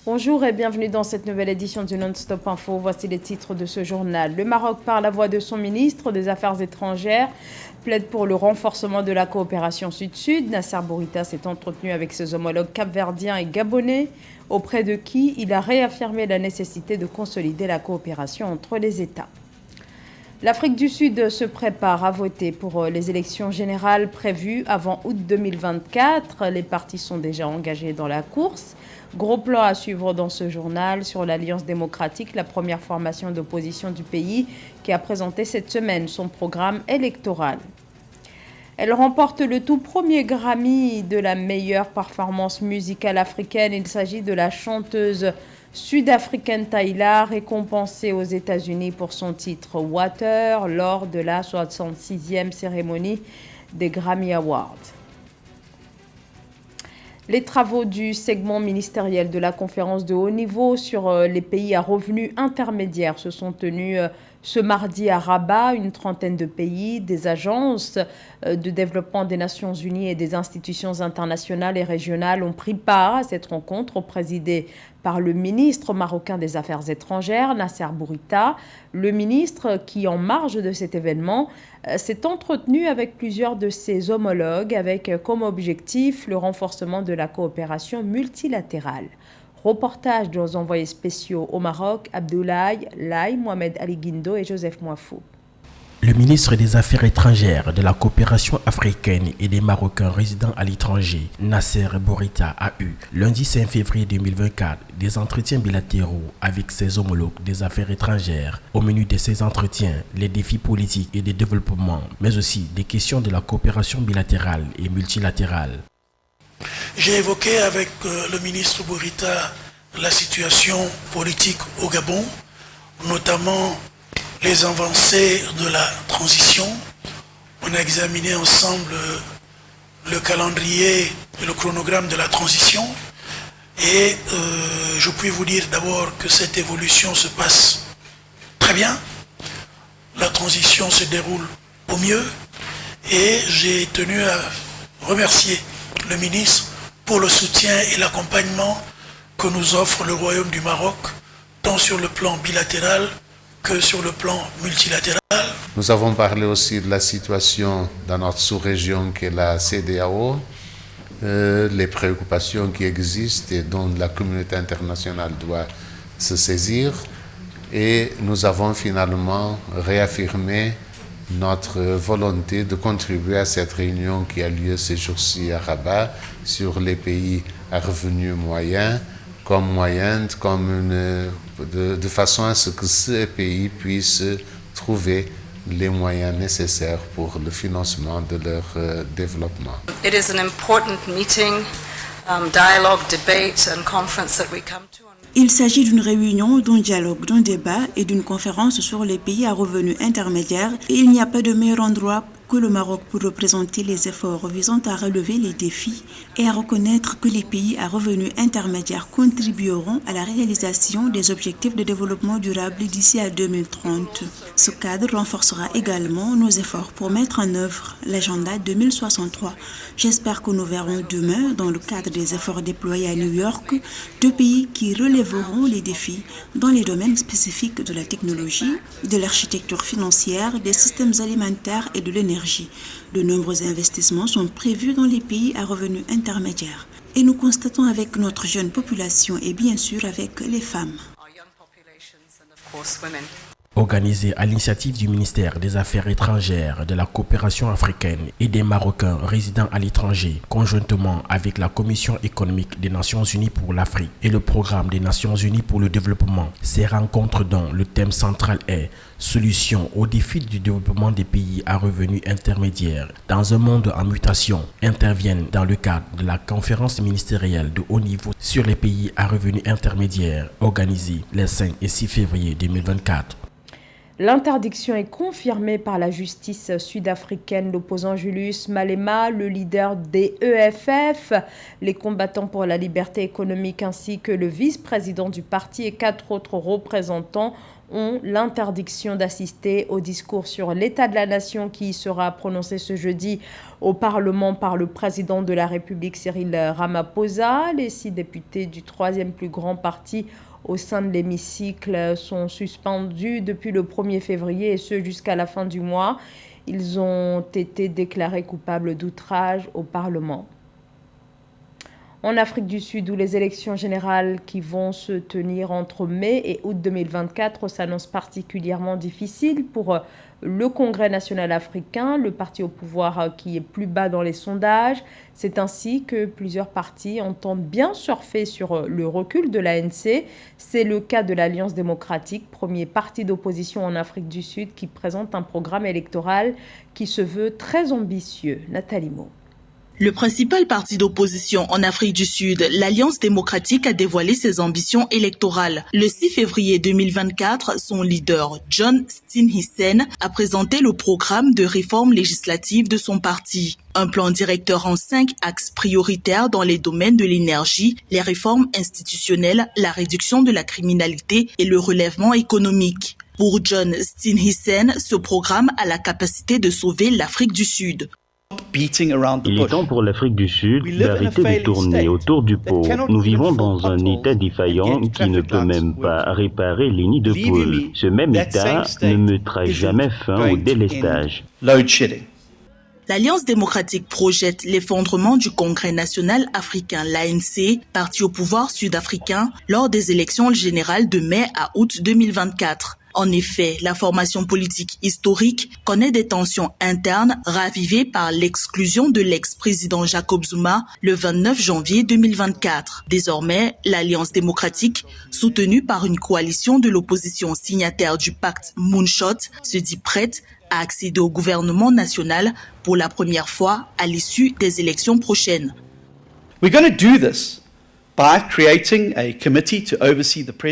Bonjour et bienvenue dans cette nouvelle édition du Non-Stop Info. Voici les titres de ce journal. Le Maroc, par la voix de son ministre des Affaires étrangères, plaide pour le renforcement de la coopération sud-sud. Nasser Bourita s'est entretenu avec ses homologues capverdiens et gabonais, auprès de qui il a réaffirmé la nécessité de consolider la coopération entre les États. L'Afrique du Sud se prépare à voter pour les élections générales prévues avant août 2024. Les partis sont déjà engagés dans la course. Gros plan à suivre dans ce journal sur l'Alliance démocratique, la première formation d'opposition du pays qui a présenté cette semaine son programme électoral. Elle remporte le tout premier Grammy de la meilleure performance musicale africaine. Il s'agit de la chanteuse sud-africaine Tyla, récompensée aux États-Unis pour son titre Water lors de la 66e cérémonie des Grammy Awards. Les travaux du segment ministériel de la conférence de haut niveau sur les pays à revenus intermédiaires se sont tenus ce mardi à Rabat. Une trentaine de pays, des agences de développement des Nations Unies et des institutions internationales et régionales ont pris part à cette rencontre présidée par le ministre marocain des Affaires étrangères, Nasser Bourita. Le ministre qui, en marge de cet événement, s'est entretenu avec plusieurs de ses homologues avec comme objectif le renforcement de la coopération multilatérale. Reportage de nos envoyés spéciaux au Maroc, Abdoulaye Lai, Mohamed Ali Guindo et Joseph Moafou. Le ministre des Affaires étrangères, de la coopération africaine et des Marocains résidant à l'étranger, Nasser Bourita, a eu, lundi 5 février 2024, des entretiens bilatéraux avec ses homologues des affaires étrangères. Au menu de ces entretiens, les défis politiques et de développement, mais aussi des questions de la coopération bilatérale et multilatérale. J'ai évoqué avec le ministre Bourita la situation politique au Gabon, notamment les avancées de la transition. On a examiné ensemble le calendrier et le chronogramme de la transition. Et je puis vous dire d'abord que cette évolution se passe très bien. La transition se déroule au mieux. Et j'ai tenu à remercier le ministre pour le soutien et l'accompagnement que nous offre le Royaume du Maroc, tant sur le plan bilatéral que sur le plan multilatéral. Nous avons parlé aussi de la situation dans notre sous-région qui est la CEDEAO, les préoccupations qui existent et dont la communauté internationale doit se saisir. Et nous avons finalement réaffirmé notre volonté de contribuer à cette réunion qui a lieu ces jours-ci à Rabat sur les pays à revenus moyens, de façon à ce que ces pays puissent trouver les moyens nécessaires pour le financement de leur développement. It is an important meeting, dialogue, debate and conference that we come to. Il s'agit d'une réunion, d'un dialogue, d'un débat et d'une conférence sur les pays à revenus intermédiaires et il n'y a pas de meilleur endroit que le Maroc pour représenter les efforts visant à relever les défis et à reconnaître que les pays à revenus intermédiaires contribueront à la réalisation des objectifs de développement durable d'ici à 2030. Ce cadre renforcera également nos efforts pour mettre en œuvre l'agenda 2063. J'espère que nous verrons demain, dans le cadre des efforts déployés à New York, deux pays qui relèveront les défis dans les domaines spécifiques de la technologie, de l'architecture financière, des systèmes alimentaires et de l'énergie. De nombreux investissements sont prévus dans les pays à revenus intermédiaires. Et nous constatons avec notre jeune population et bien sûr avec les femmes. Organisé à l'initiative du ministère des Affaires étrangères, de la coopération africaine et des Marocains résidant à l'étranger, conjointement avec la Commission économique des Nations Unies pour l'Afrique et le Programme des Nations Unies pour le développement. Ces rencontres dont le thème central est « Solutions aux défis du développement des pays à revenus intermédiaires dans un monde en mutation » interviennent dans le cadre de la conférence ministérielle de haut niveau sur les pays à revenus intermédiaires organisée les 5 et 6 février 2024. L'interdiction est confirmée par la justice sud-africaine. L'opposant Julius Malema, le leader des EFF, les combattants pour la liberté économique ainsi que le vice-président du parti et 4 autres représentants ont l'interdiction d'assister au discours sur l'état de la nation qui sera prononcé ce jeudi au Parlement par le président de la République Cyril Ramaphosa. Les 6 députés du 3e plus grand parti au sein de l'hémicycle sont suspendus depuis le 1er février et ce jusqu'à la fin du mois. Ils ont été déclarés coupables d'outrage au Parlement. En Afrique du Sud, où les élections générales qui vont se tenir entre mai et août 2024 s'annoncent particulièrement difficiles pour le Congrès national africain, le parti au pouvoir qui est plus bas dans les sondages. C'est ainsi que plusieurs partis entendent bien surfer sur le recul de l'ANC. C'est le cas de l'Alliance démocratique, premier parti d'opposition en Afrique du Sud qui présente un programme électoral qui se veut très ambitieux. Nathalie Mo. Le principal parti d'opposition en Afrique du Sud, l'Alliance démocratique, a dévoilé ses ambitions électorales. Le 6 février 2024, son leader, John Steenhuisen, a présenté le programme de réforme législative de son parti. Un plan directeur en 5 axes prioritaires dans les domaines de l'énergie, les réformes institutionnelles, la réduction de la criminalité et le relèvement économique. Pour John Steenhuisen, ce programme a la capacité de sauver l'Afrique du Sud. Il est temps pour l'Afrique du Sud d'arrêter de tourner autour du pot. Nous vivons dans un État défaillant qui ne peut même pas réparer les nids de poules. Ce même État ne mettra jamais fin au délestage. L'Alliance démocratique projette l'effondrement du Congrès national africain, l'ANC, parti au pouvoir sud-africain, lors des élections générales de mai à août 2024. En effet, la formation politique historique connaît des tensions internes ravivées par l'exclusion de l'ex-président Jacob Zuma le 29 janvier 2024. Désormais, l'Alliance démocratique, soutenue par une coalition de l'opposition signataire du pacte Moonshot, se dit prête à accéder au gouvernement national pour la première fois à l'issue des élections prochaines.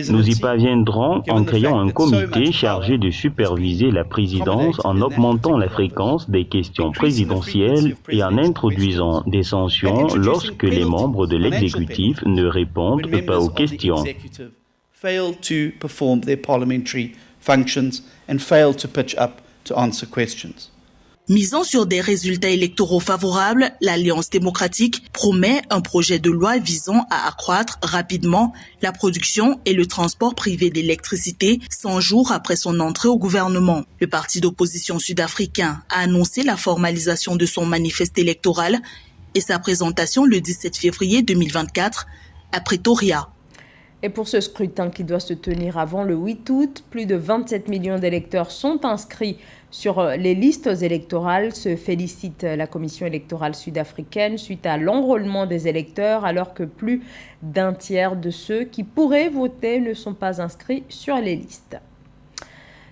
Nous y parviendrons en créant un comité chargé de superviser la présidence, en augmentant la fréquence des questions présidentielles et en introduisant des sanctions lorsque les membres de l'exécutif ne répondent pas aux questions. Misant sur des résultats électoraux favorables, l'Alliance démocratique promet un projet de loi visant à accroître rapidement la production et le transport privé d'électricité 100 jours après son entrée au gouvernement. Le parti d'opposition sud-africain a annoncé la formalisation de son manifeste électoral et sa présentation le 17 février 2024 à Pretoria. Et pour ce scrutin qui doit se tenir avant le 8 août, plus de 27 millions d'électeurs sont inscrits sur les listes électorales, se félicite la commission électorale sud-africaine suite à l'enrôlement des électeurs, alors que plus d'un tiers de ceux qui pourraient voter ne sont pas inscrits sur les listes.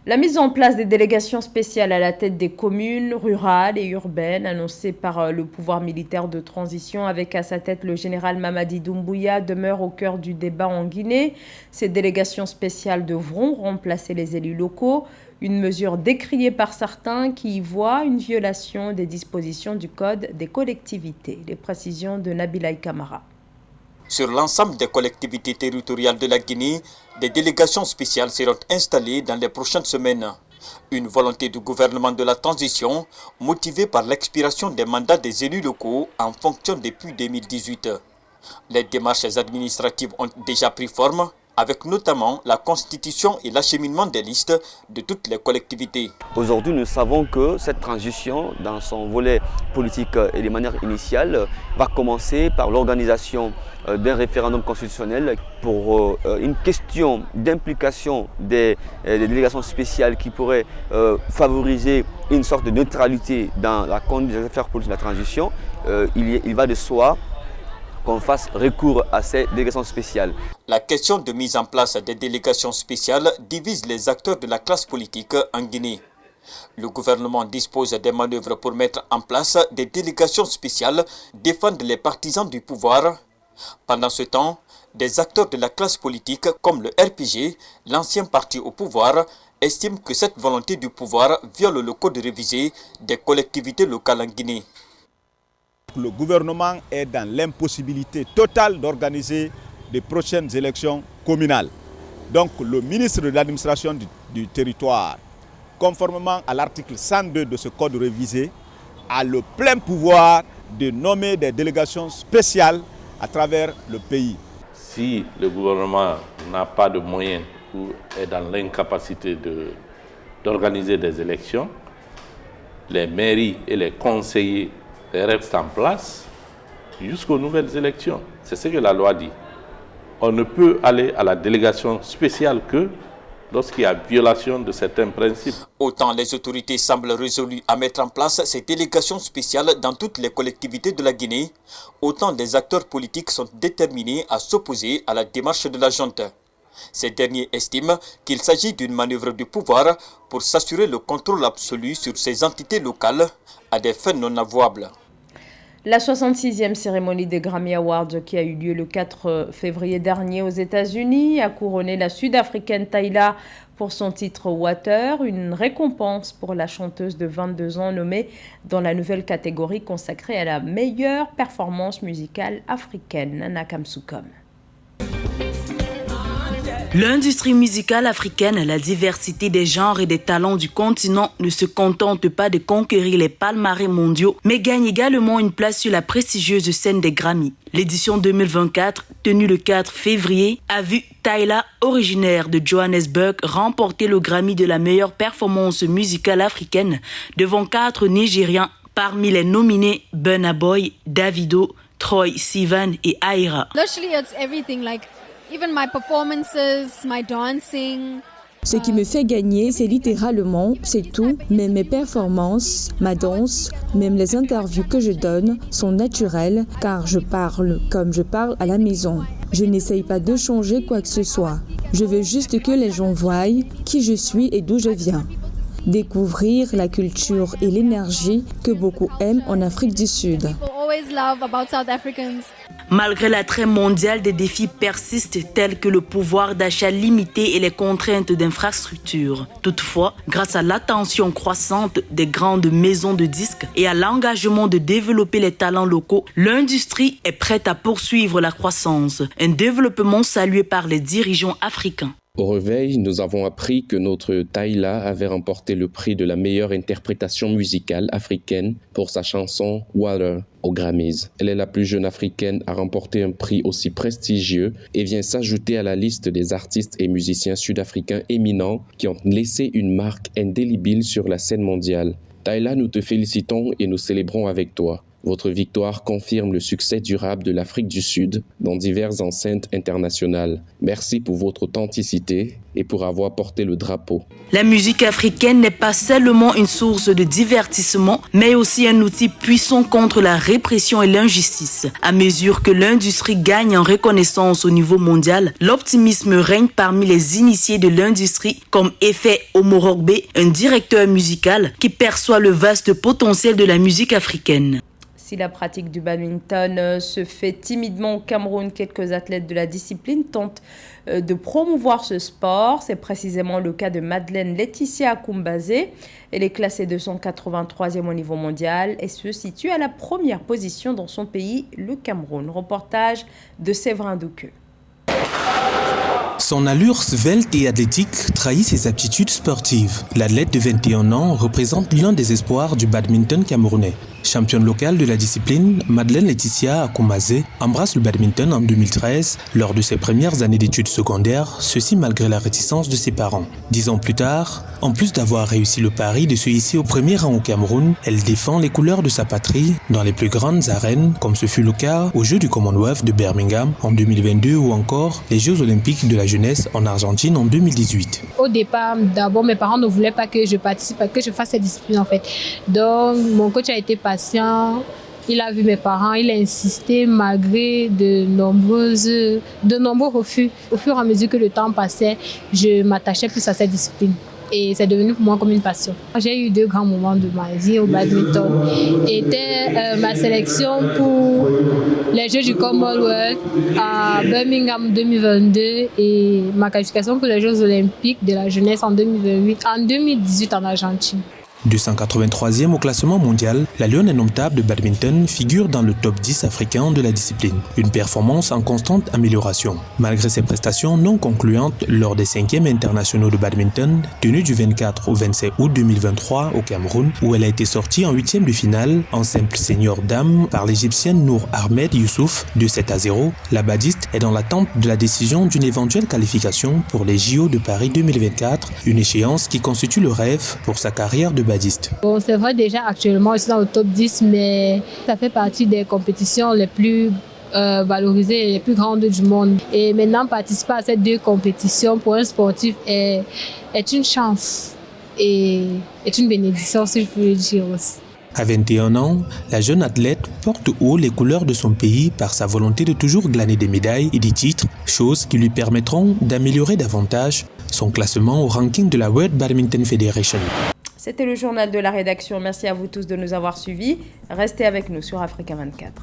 La mise en place des délégations spéciales à la tête des communes rurales et urbaines annoncées par le pouvoir militaire de transition avec à sa tête le général Mamadi Doumbouya demeure au cœur du débat en Guinée. Ces délégations spéciales devront remplacer les élus locaux, une mesure décriée par certains qui y voient une violation des dispositions du Code des collectivités. Les précisions de Nabilaï Kamara. Sur l'ensemble des collectivités territoriales de la Guinée, des délégations spéciales seront installées dans les prochaines semaines. Une volonté du gouvernement de la transition, motivée par l'expiration des mandats des élus locaux en fonction depuis 2018. Les démarches administratives ont déjà pris forme, avec notamment la constitution et l'acheminement des listes de toutes les collectivités. Aujourd'hui, nous savons que cette transition, dans son volet politique et de manière initiale, va commencer par l'organisation d'un référendum constitutionnel pour une question d'implication des délégations spéciales qui pourraient favoriser une sorte de neutralité dans la conduite des affaires politiques de la transition. Il va de soi qu'on fasse recours à ces délégations spéciales. La question de mise en place des délégations spéciales divise les acteurs de la classe politique en Guinée. Le gouvernement dispose des manœuvres pour mettre en place des délégations spéciales, défendre les partisans du pouvoir. Pendant ce temps, des acteurs de la classe politique comme le RPG, l'ancien parti au pouvoir, estiment que cette volonté du pouvoir viole le code révisé des collectivités locales en Guinée. Le gouvernement est dans l'impossibilité totale d'organiser les prochaines élections communales. Donc le ministre de l'administration du territoire, conformément à l'article 102 de ce code révisé, a le plein pouvoir de nommer des délégations spéciales à travers le pays. Si le gouvernement n'a pas de moyens ou est dans l'incapacité d'organiser des élections, les mairies et les conseillers restent en place jusqu'aux nouvelles élections. C'est ce que la loi dit. On ne peut aller à la délégation spéciale que lorsqu'il y a violation de certains principes. Autant les autorités semblent résolues à mettre en place ces délégations spéciales dans toutes les collectivités de la Guinée, autant les acteurs politiques sont déterminés à s'opposer à la démarche de la junte. Ces derniers estiment qu'il s'agit d'une manœuvre du pouvoir pour s'assurer le contrôle absolu sur ces entités locales à des fins non avouables. La 66e cérémonie des Grammy Awards qui a eu lieu le 4 février dernier aux États-Unis a couronné la Sud-Africaine Tyla pour son titre Water, une récompense pour la chanteuse de 22 ans nommée dans la nouvelle catégorie consacrée à la meilleure performance musicale africaine. Nana Kamsukom. L'industrie musicale africaine, la diversité des genres et des talents du continent ne se contente pas de conquérir les palmarès mondiaux, mais gagne également une place sur la prestigieuse scène des Grammy. L'édition 2024, tenue le 4 février, a vu Tyla, originaire de Johannesburg, remporter le Grammy de la meilleure performance musicale africaine devant 4 Nigériens. Parmi les nominés, Burna Boy, Davido, Troye Sivan et Aira. Even my performances, my dancing. Ce qui me fait gagner, c'est littéralement, c'est tout, mais mes performances, ma danse, même les interviews que je donne sont naturelles car je parle comme je parle à la maison. Je n'essaye pas de changer quoi que ce soit. Je veux juste que les gens voient qui je suis et d'où je viens. Découvrir la culture et l'énergie que beaucoup aiment en Afrique du Sud. Malgré l'attrait mondial, des défis persistent tels que le pouvoir d'achat limité et les contraintes d'infrastructures. Toutefois, grâce à l'attention croissante des grandes maisons de disques et à l'engagement de développer les talents locaux, l'industrie est prête à poursuivre la croissance, un développement salué par les dirigeants africains. Au réveil, nous avons appris que notre Tyla avait remporté le prix de la meilleure interprétation musicale africaine pour sa chanson Water aux Grammys. Elle est la plus jeune africaine à remporter un prix aussi prestigieux et vient s'ajouter à la liste des artistes et musiciens sud-africains éminents qui ont laissé une marque indélébile sur la scène mondiale. Tyla, nous te félicitons et nous célébrons avec toi. Votre victoire confirme le succès durable de l'Afrique du Sud dans diverses enceintes internationales. Merci pour votre authenticité et pour avoir porté le drapeau. La musique africaine n'est pas seulement une source de divertissement, mais aussi un outil puissant contre la répression et l'injustice. À mesure que l'industrie gagne en reconnaissance au niveau mondial, l'optimisme règne parmi les initiés de l'industrie, comme Efe Omorogbe, un directeur musical qui perçoit le vaste potentiel de la musique africaine. Si la pratique du badminton se fait timidement au Cameroun, quelques athlètes de la discipline tentent de promouvoir ce sport. C'est précisément le cas de Madeleine Laetitia Akumbazé. Elle est classée 283e au niveau mondial et se situe à la première position dans son pays, le Cameroun. Reportage de Séverin Douqueux. Son allure svelte et athlétique trahit ses aptitudes sportives. L'athlète de 21 ans représente l'un des espoirs du badminton camerounais. Championne locale de la discipline, Madeleine Laetitia Akumbazé embrasse le badminton en 2013 lors de ses premières années d'études secondaires, ceci malgré la réticence de ses parents. 10 ans plus tard, en plus d'avoir réussi le pari de se hisser au premier rang au Cameroun, elle défend les couleurs de sa patrie dans les plus grandes arènes, comme ce fut le cas aux Jeux du Commonwealth de Birmingham en 2022 ou encore les Jeux olympiques de la jeunesse en Argentine en 2018. Au départ, d'abord, mes parents ne voulaient pas que je participe, que je fasse cette discipline en fait. Donc, mon coach a été patient. Il a vu mes parents, il a insisté malgré de nombreux refus. Au fur et à mesure que le temps passait, je m'attachais plus à cette discipline. Et c'est devenu pour moi comme une passion. J'ai eu 2 grands moments de ma vie au badminton. C'était ma sélection pour les Jeux du Commonwealth à Birmingham 2022 et ma qualification pour les Jeux olympiques de la jeunesse en 2028, en 2018 en Argentine. 283e au classement mondial, la lionne indomptable de badminton figure dans le top 10 africain de la discipline. Une performance en constante amélioration. Malgré ses prestations non concluantes lors des 5e internationaux de badminton, tenus du 24 au 27 août 2023 au Cameroun, où elle a été sortie en 8e de finale en simple senior dame par l'Égyptienne Nour Ahmed Youssouf de 7-0, la badiste est dans l'attente de la décision d'une éventuelle qualification pour les JO de Paris 2024, une échéance qui constitue le rêve pour sa carrière de badiste. Bon, c'est vrai déjà actuellement je suis dans le top 10, mais ça fait partie des compétitions les plus valorisées et les plus grandes du monde. Et maintenant participer à ces 2 compétitions pour un sportif est une chance et est une bénédiction, si je peux le dire aussi. À 21 ans, la jeune athlète porte haut les couleurs de son pays par sa volonté de toujours glaner des médailles et des titres, choses qui lui permettront d'améliorer davantage son classement au ranking de la World Badminton Federation. C'était le journal de la rédaction. Merci à vous tous de nous avoir suivis. Restez avec nous sur Africa 24.